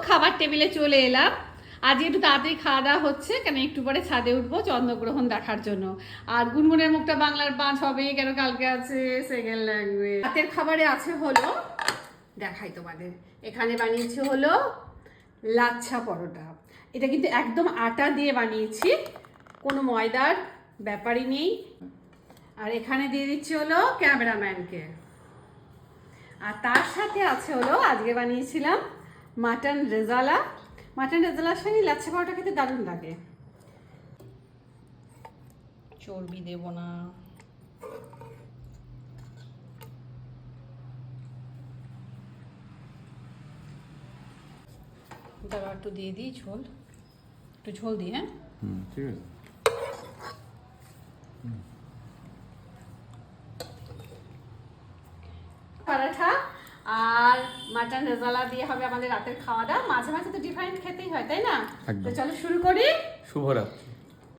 খাবার টেবিলে চলে এলাম। আজ একটু তাড়াতাড়ি খাওয়া দাওয়া হচ্ছে, কেন একটু পরে ছাদে উঠবো চন্দ্রগ্রহণ দেখার জন্য। আর গুনগুনের মুখটা বাংলার 5 হবে, কেন কালকে আছে সেকেন্ড ল্যাঙ্গুয়েজ। রাতের খাবারে আছে হলো, দেখাই তোমাদের, এখানে বানিয়েছি হলো লাচ্ছা পরোটা। এটা কিন্তু একদম আটা দিয়ে বানিয়েছি, কোনো ময়দার ব্যাপারই নেই। আর এখানে দিয়ে দিচ্ছি হলো ক্যামেরাম্যানকে। আর তার সাথে আছে হলো, আজকে বানিয়েছিলাম মাটন রেজালা। মাটন রেজালার সঙ্গে লাচ্ছা পরোটা খেতে দারুণ লাগে। চর্বি দেব না। দাঁড়া একটু দিয়ে দিই ঝোল, একটু ঝোল দিই। হ্যাঁ ঠিক আছে। পরাঠা আর মাটন রেজালা দিয়ে হবে আমাদের রাতের খাওয়া দাওয়া। মাঝে মাঝে তো ডিফারেন্ট খেতেই হয়, তাই না? তো চলো শুরু করি। শুভরাত্রি।